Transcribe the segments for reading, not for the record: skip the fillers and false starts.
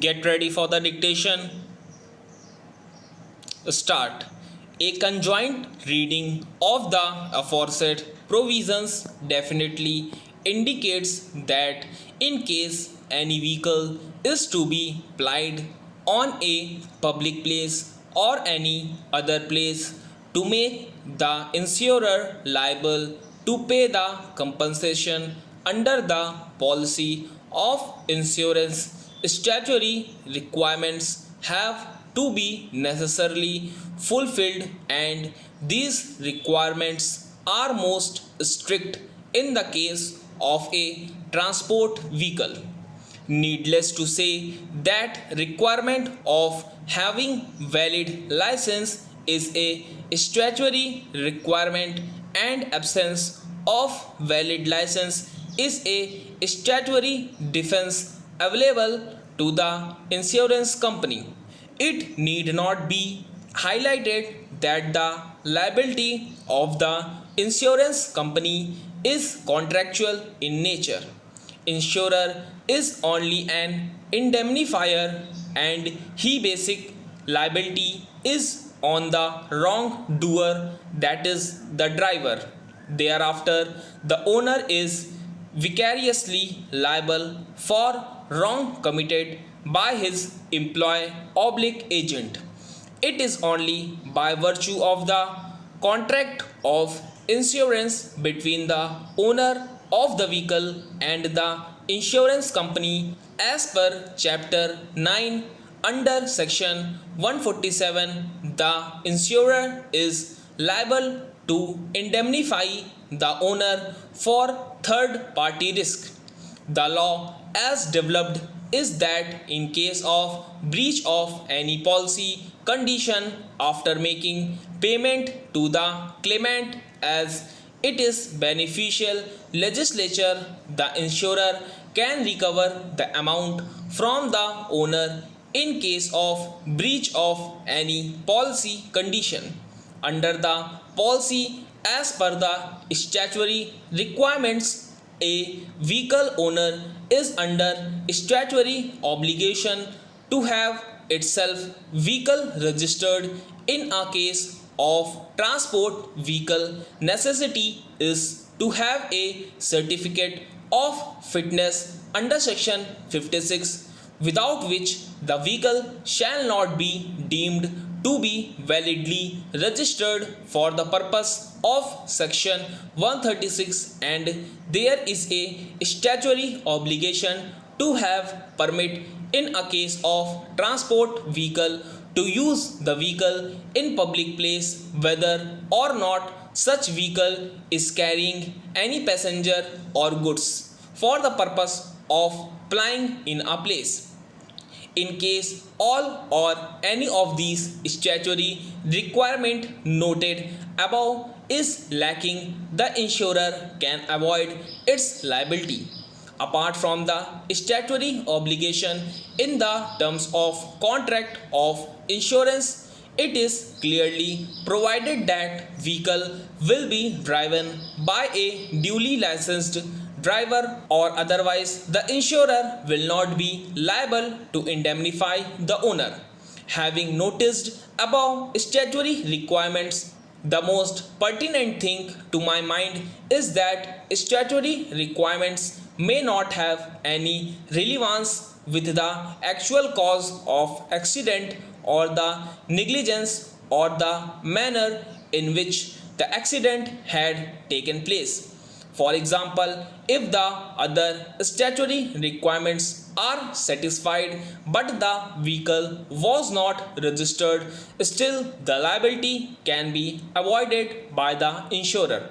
Get ready for the dictation. Start. A conjoint reading of the aforesaid provisions definitely indicates that in case any vehicle is to be plied on a public place or any other place to make the insurer liable to pay the compensation under the policy of insurance, statutory requirements have to be necessarily fulfilled, and these requirements are most strict in the case of a transport vehicle. Needless to say that requirement of having valid license is a statutory requirement, and absence of valid license is a statutory defense available to the insurance company. It need not be highlighted that the liability of the insurance company is contractual in nature. Insurer is only an indemnifier, and he basic liability is on the wrongdoer, that is the driver. Thereafter, the owner is vicariously liable for wrong committed by his employee oblique agent. It is only by virtue of the contract of insurance between the owner of the vehicle and the insurance company as per chapter 9 under section 147, the insurer is liable to indemnify the owner for third party risk. The law as developed is that in case of breach of any policy condition after making payment to the claimant as it is beneficial legislature, the insurer can recover the amount from the owner in case of breach of any policy condition. Under the policy as per the statutory requirements, a vehicle owner is under statutory obligation to have itself vehicle registered. In a case of transport vehicle, necessity is to have a certificate of fitness under section 56, without which the vehicle shall not be deemed to be validly registered for the purpose of section 136, and there is a statutory obligation to have permit in a case of transport vehicle to use the vehicle in public place whether or not such vehicle is carrying any passenger or goods for the purpose of plying in a place. In case all or any of these statutory requirement noted above is lacking, the insurer can avoid its liability. Apart from the statutory obligation in the terms of contract of insurance, it is clearly provided that vehicle will be driven by a duly licensed driver, or otherwise the insurer will not be liable to indemnify the owner. Having noticed above statutory requirements, the most pertinent thing to my mind is that statutory requirements may not have any relevance with the actual cause of accident or the negligence or the manner in which the accident had taken place. For example, if the other statutory requirements are satisfied but the vehicle was not registered, still the liability can be avoided by the insurer.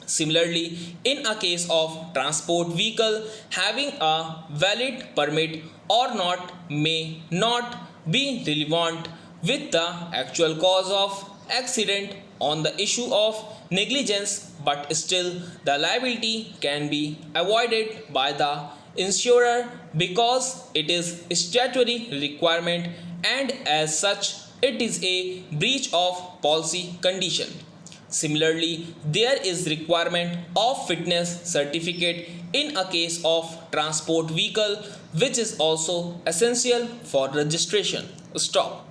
Similarly, in a case of transport vehicle having a valid permit or not may not be relevant with the actual cause of accident on the issue of negligence, but still the liability can be avoided by the insurer because it is a statutory requirement, and as such it is a breach of policy condition. Similarly, there is requirement of fitness certificate in a case of transport vehicle, which is also essential for registration. Stop.